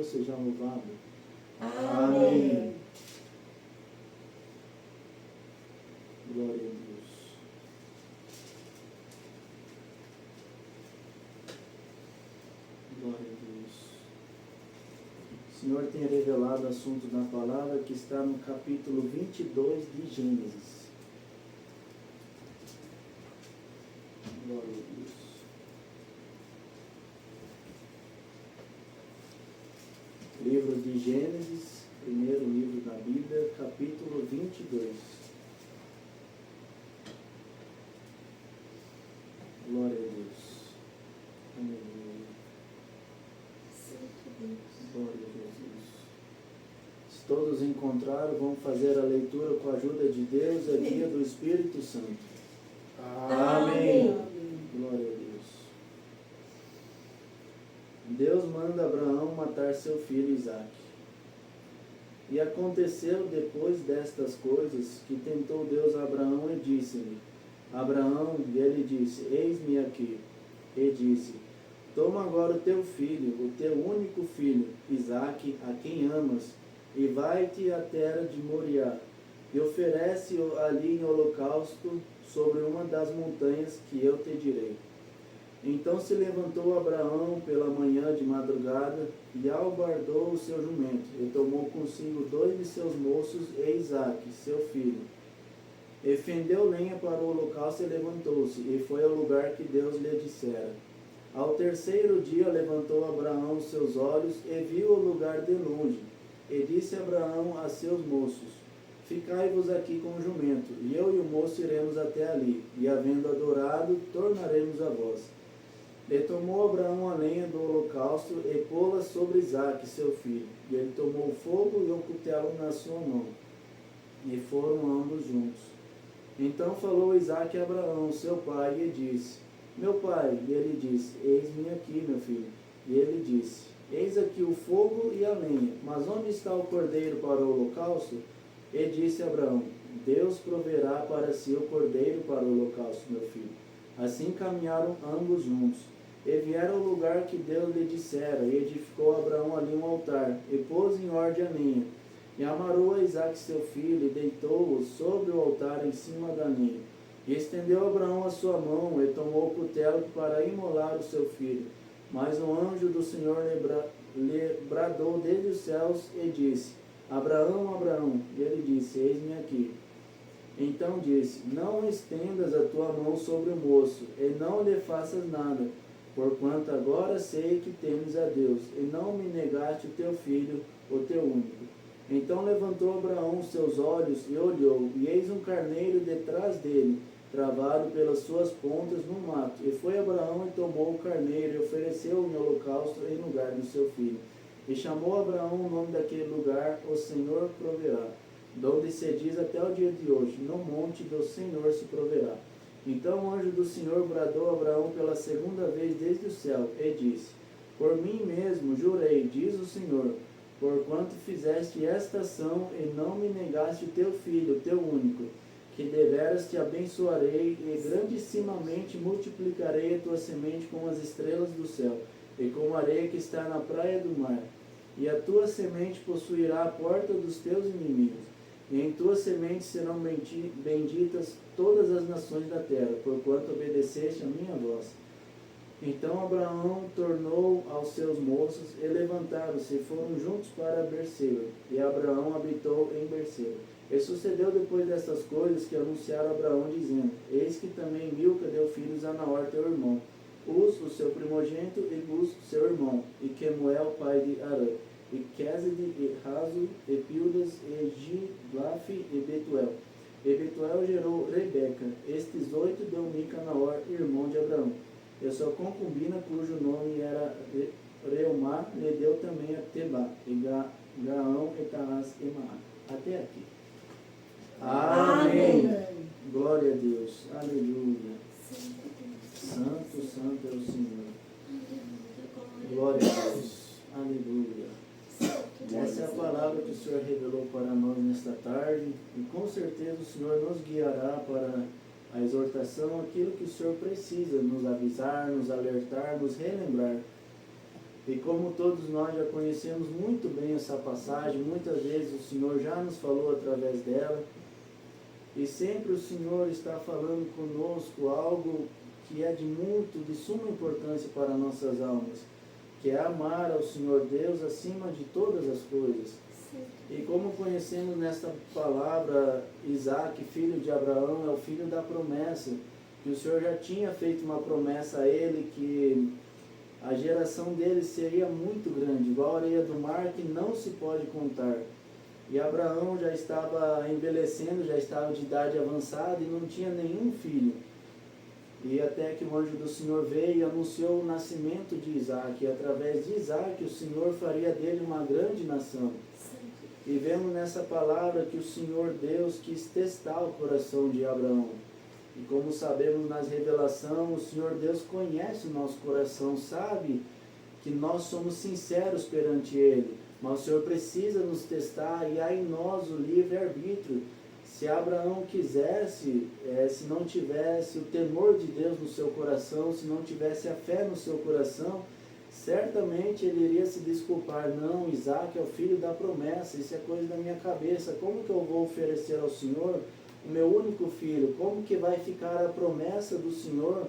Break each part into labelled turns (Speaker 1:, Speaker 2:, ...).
Speaker 1: Deus seja louvado.
Speaker 2: Amém.
Speaker 1: Glória a Deus. Glória a Deus. O Senhor tem revelado assuntos na palavra que está no capítulo 22 de Gênesis. Glória a Deus. Livro de Gênesis, primeiro livro da Bíblia, capítulo 22. Glória a Deus. Aleluia. Glória a Jesus. Se todos encontraram, vamos fazer a leitura com a ajuda de Deus, a guia do Espírito Santo.
Speaker 2: Amém.
Speaker 1: Glória a Deus. Deus manda Abraão matar seu filho Isaque. E aconteceu depois destas coisas que tentou Deus a Abraão e disse-lhe: Abraão, e ele disse: Eis-me aqui. E disse: Toma agora o teu filho, o teu único filho, Isaque, a quem amas, e vai-te à terra de Moriá, e oferece-o ali em holocausto sobre uma das montanhas que eu te direi. Então se levantou Abraão pela manhã de madrugada, e albardou o seu jumento, e tomou consigo 2 de seus moços e Isaque, seu filho. E fendeu lenha para o holocausto e levantou-se, e foi ao lugar que Deus lhe dissera. Ao terceiro dia levantou Abraão os seus olhos, e viu o lugar de longe. E disse Abraão a seus moços: Ficai-vos aqui com o jumento, e eu e o moço iremos até ali, e havendo adorado, tornaremos a vós. E tomou Abraão a lenha do holocausto, e pô-la sobre Isaque, seu filho. E ele tomou o fogo e o cutelo na sua mão, e foram ambos juntos. Então falou Isaque a Abraão, seu pai, e disse: Meu pai. E ele disse: Eis-me aqui, meu filho. E ele disse: Eis aqui o fogo e a lenha, mas onde está o cordeiro para o holocausto? E disse Abraão: Deus proverá para si o cordeiro para o holocausto, meu filho. Assim caminharam ambos juntos, e vieram ao lugar que Deus lhe dissera, e edificou Abraão ali um altar, e pôs em ordem a lenha, e amarrou a Isaque seu filho, e deitou-o sobre o altar em cima da lenha. E estendeu Abraão a sua mão, e tomou o cutelo para imolar o seu filho. Mas o anjo do Senhor lhe bradou desde os céus, e disse: Abraão, Abraão. E ele disse: Eis-me aqui. Então disse: Não estendas a tua mão sobre o moço, e não lhe faças nada, porquanto agora sei que temes a Deus, e não me negaste o teu filho, o teu único. Então levantou Abraão os seus olhos e olhou, e eis um carneiro detrás dele, travado pelas suas pontas no mato. E foi Abraão e tomou o carneiro, e ofereceu-o em holocausto em lugar do seu filho. E chamou Abraão o nome daquele lugar: O Senhor proverá. Donde se diz até o dia de hoje: No monte do Senhor se proverá. Então o anjo do Senhor bradou a Abraão pela segunda vez desde o céu, e disse: Por mim mesmo jurei, diz o Senhor, porquanto fizeste esta ação e não me negaste o teu filho, o teu único, que deveras te abençoarei, e grandissimamente multiplicarei a tua semente como as estrelas do céu, e como a areia que está na praia do mar. E a tua semente possuirá a porta dos teus inimigos, e em tua semente serão benditas todas as nações da terra, porquanto obedeceste a minha voz. Então Abraão tornou aos seus moços, e levantaram-se e foram juntos para Berseba, e Abraão habitou em Berseba. E sucedeu depois destas coisas que anunciaram a Abraão, dizendo: Eis que também Milca deu filhos a Naor teu irmão, Uz, o seu primogênito, e Buz, seu irmão, e Quemuel, pai de Arã, e Quéside, e Razo, e Pildas, e Gilaf, e Betuel. E Betuel gerou Rebeca. Estes 8 deu Mica a Naor, irmão de Abraão. E a sua concubina, cujo nome era Reumá, lhe deu também a Tebá, e Gaão, e Taás, e Maá. Até aqui. Amém. Glória a Deus. Aleluia. Santo, santo é o Senhor. Glória a Deus. Aleluia. Essa é a palavra que o Senhor revelou para nós nesta tarde, e com certeza o Senhor nos guiará para a exortação, aquilo que o Senhor precisa nos avisar, nos alertar, nos relembrar. E como todos nós já conhecemos muito bem essa passagem, muitas vezes o Senhor já nos falou através dela, e sempre o Senhor está falando conosco algo que é de suma importância para nossas almas, que é amar ao Senhor Deus acima de todas as coisas. E como conhecemos nesta palavra, Isaac, filho de Abraão, é o filho da promessa, que o Senhor já tinha feito uma promessa a ele, que a geração dele seria muito grande, igual a areia do mar, que não se pode contar. E Abraão já estava envelhecendo, já estava de idade avançada e não tinha nenhum filho. E até que o anjo do Senhor veio e anunciou o nascimento de Isaac. E através de Isaac o Senhor faria dele uma grande nação. E vemos nessa palavra que o Senhor Deus quis testar o coração de Abraão. E como sabemos nas revelações, o Senhor Deus conhece o nosso coração, sabe que nós somos sinceros perante Ele. Mas o Senhor precisa nos testar e há em nós o livre-arbítrio. Se Abraão quisesse, se não tivesse o temor de Deus no seu coração, se não tivesse a fé no seu coração, certamente ele iria se desculpar. Não, Isaac é o filho da promessa, isso é coisa da minha cabeça. Como que eu vou oferecer ao Senhor o meu único filho? Como que vai ficar a promessa do Senhor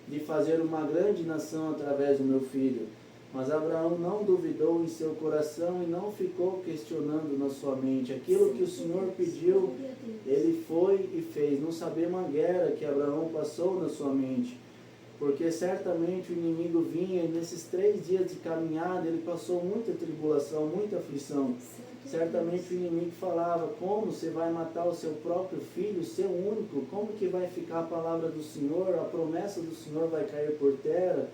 Speaker 1: de fazer uma grande nação através do meu filho? Mas Abraão não duvidou em seu coração e não ficou questionando na sua mente. Aquilo que o Senhor pediu, ele foi e fez. Não sabemos a guerra que Abraão passou na sua mente. Porque certamente o inimigo vinha e nesses 3 dias de caminhada ele passou muita tribulação, muita aflição. Certamente o inimigo falava: como você vai matar o seu próprio filho, o seu único? Como que vai ficar a palavra do Senhor? A promessa do Senhor vai cair por terra?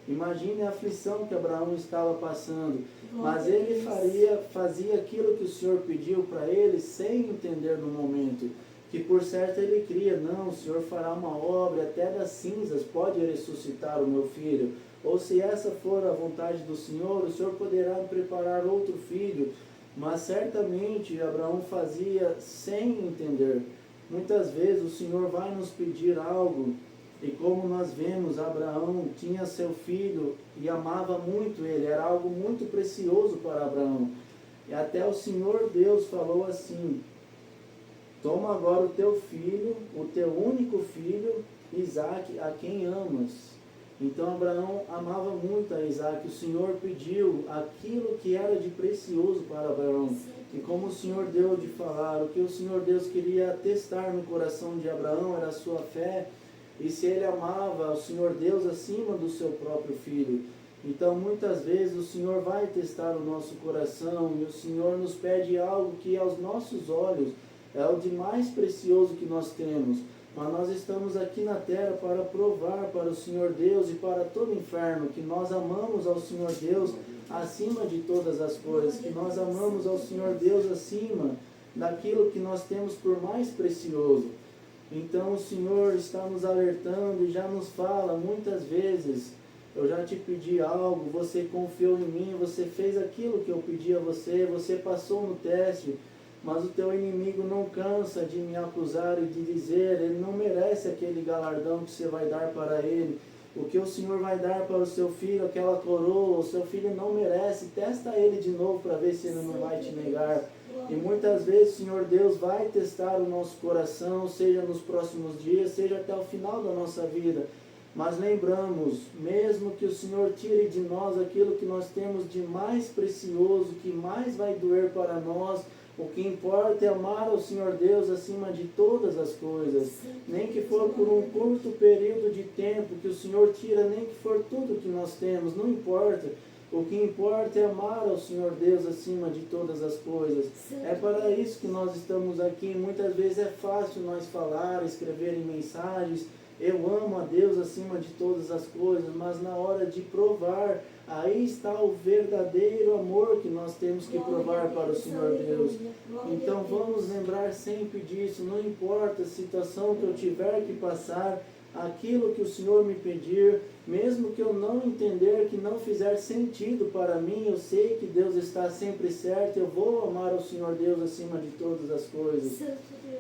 Speaker 1: Imagine a aflição que Abraão estava passando. Mas ele fazia aquilo que o Senhor pediu para ele sem entender no momento. Que por certo ele cria, não, o Senhor fará uma obra, até das cinzas pode ressuscitar o meu filho. Ou se essa for a vontade do Senhor, o Senhor poderá preparar outro filho. Mas certamente Abraão fazia sem entender. Muitas vezes o Senhor vai nos pedir algo, e como nós vemos, Abraão tinha seu filho e amava muito ele, era algo muito precioso para Abraão. E até o Senhor Deus falou assim: toma agora o teu filho, o teu único filho, Isaac, a quem amas. Então Abraão amava muito a Isaac. O Senhor pediu aquilo que era de precioso para Abraão. E como o Senhor deu de falar, o que o Senhor Deus queria testar no coração de Abraão era a sua fé. E se ele amava o Senhor Deus acima do seu próprio filho. Então muitas vezes o Senhor vai testar o nosso coração e o Senhor nos pede algo que aos nossos olhos é o de mais precioso que nós temos. Mas nós estamos aqui na terra para provar para o Senhor Deus e para todo o inferno que nós amamos ao Senhor Deus acima de todas as coisas, que nós amamos ao Senhor Deus acima daquilo que nós temos por mais precioso. Então o Senhor está nos alertando e já nos fala muitas vezes: eu já te pedi algo, você confiou em mim, você fez aquilo que eu pedi a você, você passou no teste, mas o teu inimigo não cansa de me acusar e de dizer: ele não merece aquele galardão que você vai dar para ele. O que o Senhor vai dar para o seu filho, aquela coroa, o seu filho não merece. Testa ele de novo para ver se ele não vai te negar. E muitas vezes o Senhor Deus vai testar o nosso coração, seja nos próximos dias, seja até o final da nossa vida. Mas lembramos, mesmo que o Senhor tire de nós aquilo que nós temos de mais precioso, que mais vai doer para nós, o que importa é amar ao Senhor Deus acima de todas as coisas. Nem que for por um curto período de tempo, que o Senhor tira, nem que for tudo que nós temos, não importa. O que importa é amar ao Senhor Deus acima de todas as coisas. É para isso que nós estamos aqui. Muitas vezes é fácil nós falar, escrever em mensagens: eu amo a Deus acima de todas as coisas, mas na hora de provar, aí está o verdadeiro amor que nós temos que provar para o Senhor Deus. Então vamos lembrar sempre disso. Não importa a situação que eu tiver que passar, aquilo que o Senhor me pedir, mesmo que eu não entender, que não fizer sentido para mim, eu sei que Deus está sempre certo, eu vou amar o Senhor Deus acima de todas as coisas.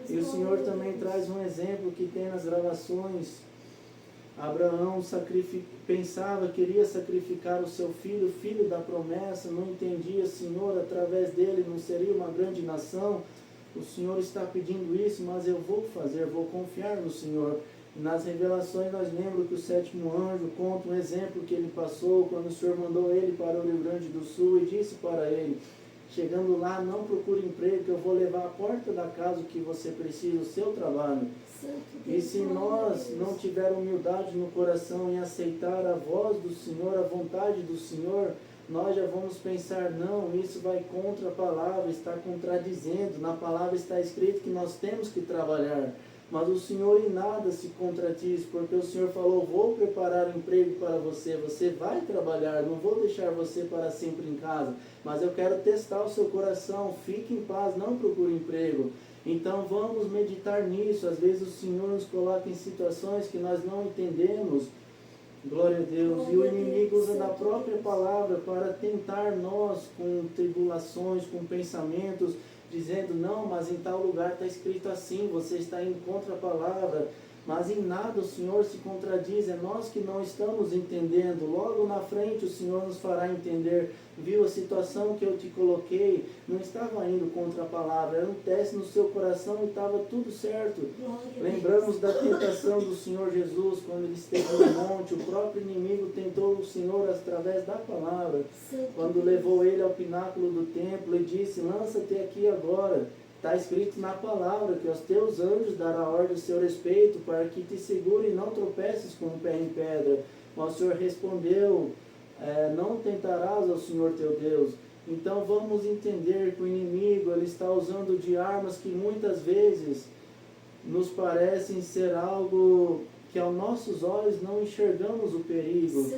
Speaker 1: E o Senhor também traz um exemplo que tem nas gravações, Abraão pensava, queria sacrificar o seu filho, filho da promessa, não entendia, Senhor, através dele não seria uma grande nação. O Senhor está pedindo isso, mas eu vou fazer, vou confiar no Senhor. E nas revelações nós lembramos que o 7º anjo conta um exemplo que ele passou quando o Senhor mandou ele para o Rio Grande do Sul e disse para ele, chegando lá, não procure emprego, que eu vou levar à porta da casa o que você precisa, o seu trabalho. E se nós não tivermos humildade no coração em aceitar a voz do Senhor, a vontade do Senhor, nós já vamos pensar, não, isso vai contra a palavra, está contradizendo, na palavra está escrito que nós temos que trabalhar. Mas o Senhor em nada se contradiz, porque o Senhor falou, vou preparar um emprego para você, você vai trabalhar, não vou deixar você para sempre em casa, mas eu quero testar o seu coração, fique em paz, não procure emprego. Então vamos meditar nisso, às vezes o Senhor nos coloca em situações que nós não entendemos, glória a Deus, e o inimigo usa da própria palavra para tentar nós com tribulações, com pensamentos, dizendo, não, mas em tal lugar está escrito assim, você está indo contra a palavra, mas em nada o Senhor se contradiz, é nós que não estamos entendendo, logo na frente o Senhor nos fará entender, viu a situação que eu te coloquei, não estava indo contra a palavra, era um teste no seu coração e estava tudo certo. Lembramos da tentação do Senhor Jesus, quando ele esteve no monte, o próprio inimigo tentou o Senhor através da palavra, quando levou ele ao pináculo do templo e disse, lança-te aqui agora. Está escrito na palavra que aos teus anjos dará ordem a seu respeito para que te segure e não tropeces com o pé em pedra. Mas o Senhor respondeu, não tentarás ao Senhor teu Deus. Então vamos entender que o inimigo ele está usando de armas que muitas vezes nos parecem ser algo que aos nossos olhos não enxergamos o perigo,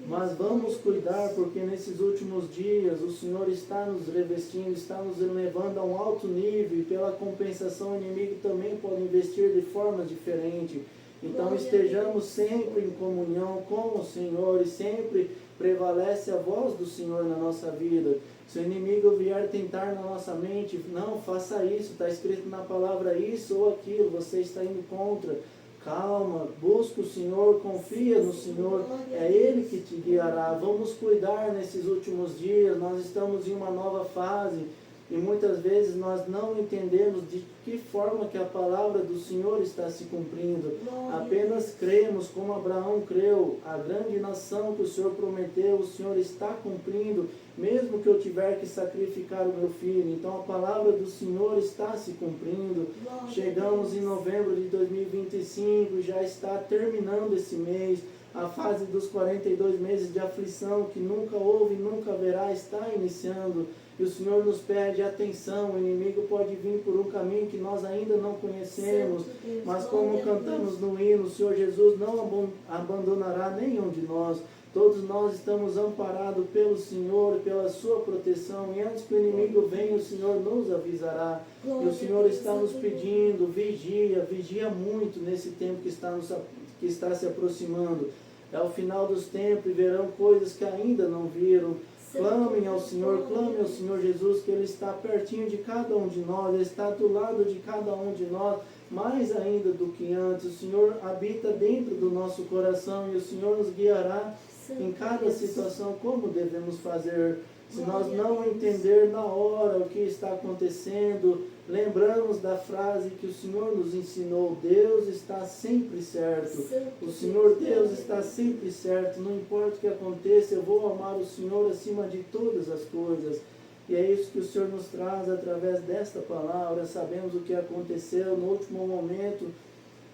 Speaker 1: mas vamos cuidar porque nesses últimos dias o Senhor está nos revestindo, está nos levando a um alto nível e pela compensação o inimigo também pode investir de forma diferente. Então estejamos sempre em comunhão com o Senhor e sempre prevalece a voz do Senhor na nossa vida. Se o inimigo vier tentar na nossa mente, não, faça isso, está escrito na palavra isso ou aquilo, você está indo contra. Calma, busca o Senhor, confia no Senhor, é Ele que te guiará. Vamos cuidar nesses últimos dias, nós estamos em uma nova fase e muitas vezes nós não entendemos de que forma que a palavra do Senhor está se cumprindo. Apenas cremos como Abraão creu, a grande nação que o Senhor prometeu, o Senhor está cumprindo, mesmo que eu tiver que sacrificar o meu filho. Então a palavra do Senhor está se cumprindo. Chegamos em novembro de 2025, já está terminando esse mês. A fase dos 42 meses de aflição que nunca houve e nunca haverá está iniciando. E o Senhor nos pede atenção, o inimigo pode vir por um caminho que nós ainda não conhecemos, mas como cantamos no hino, o Senhor Jesus não abandonará nenhum de nós. Todos nós estamos amparados pelo Senhor, pela sua proteção, e antes que o inimigo venha, o Senhor nos avisará. E o Senhor está nos pedindo, vigia muito nesse tempo que está se aproximando. É o final dos tempos e verão coisas que ainda não viram. Clamem ao Senhor Jesus, que Ele está pertinho de cada um de nós, Ele está do lado de cada um de nós, mais ainda do que antes. O Senhor habita dentro do nosso coração e o Senhor nos guiará em cada situação como devemos fazer. Se nós não entender na hora o que está acontecendo, lembramos da frase que o Senhor nos ensinou, Deus está sempre certo. O Senhor Deus está sempre certo, não importa o que aconteça, eu vou amar o Senhor acima de todas as coisas. E é isso que o Senhor nos traz através desta palavra. Sabemos o que aconteceu no último momento,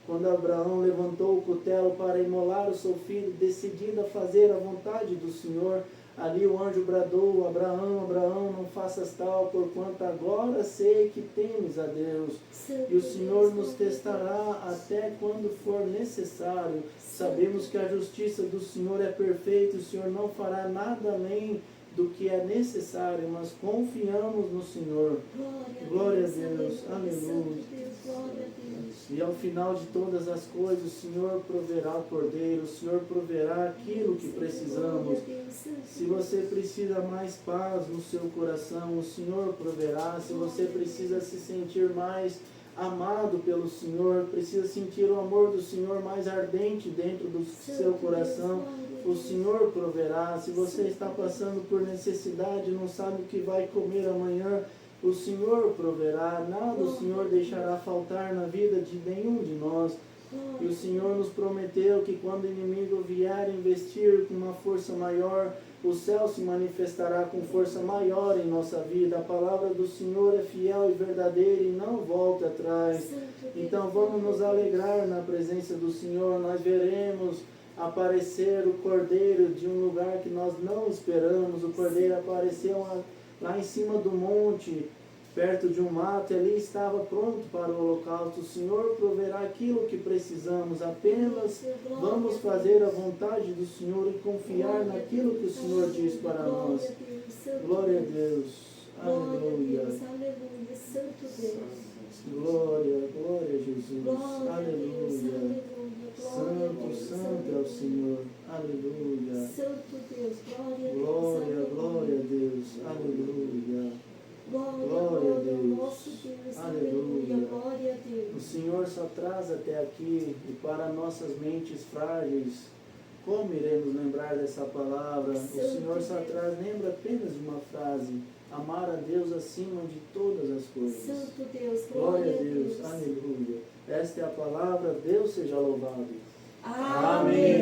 Speaker 1: quando Abraão levantou o cutelo para imolar o seu filho, decidido a fazer a vontade do Senhor. Ali o anjo bradou, Abraão, Abraão, não faças tal, porquanto agora sei que temes a Deus. E o Senhor nos testará até quando for necessário. Sabemos que a justiça do Senhor é perfeita, o Senhor não fará nada além do que é necessário, mas confiamos no Senhor. Glória a Deus, aleluia. E ao final de todas as coisas, o Senhor proverá o cordeiro, o Senhor proverá aquilo que precisamos. Se você precisa mais paz no seu coração, o Senhor proverá. Se você precisa se sentir mais amado pelo Senhor, precisa sentir o amor do Senhor mais ardente dentro do seu coração. O Senhor proverá. Se você está passando por necessidade, não sabe o que vai comer amanhã, o Senhor proverá. Nada o Senhor deixará faltar na vida de nenhum de nós. E o Senhor nos prometeu que quando o inimigo vier investir com uma força maior, o céu se manifestará com força maior em nossa vida. A palavra do Senhor é fiel e verdadeira e não volta atrás. Então vamos nos alegrar na presença do Senhor. Nós veremos aparecer o Cordeiro de um lugar que nós não esperamos. O Cordeiro apareceu lá em cima do monte, perto de um mato, e ali estava pronto para o holocausto. O Senhor proverá aquilo que precisamos, apenas vamos fazer a vontade do Senhor e confiar naquilo que o Senhor diz para nós. Glória a Deus, aleluia,
Speaker 2: aleluia, Santo Deus.
Speaker 1: glória, glória a Jesus, aleluia. Santo, santo é o Senhor, aleluia.
Speaker 2: Santo Deus, glória a Deus.
Speaker 1: Glória, glória a Deus, aleluia.
Speaker 2: Glória a Deus. Nosso Deus, aleluia. Glória a Deus.
Speaker 1: O Senhor só traz até aqui, e para nossas mentes frágeis, como iremos lembrar dessa palavra? O Senhor só traz, lembra apenas de uma frase: amar a Deus acima de todas as coisas.
Speaker 2: Santo Deus,
Speaker 1: Glória a Deus, aleluia. Esta é a palavra, Deus seja louvado.
Speaker 2: Amém.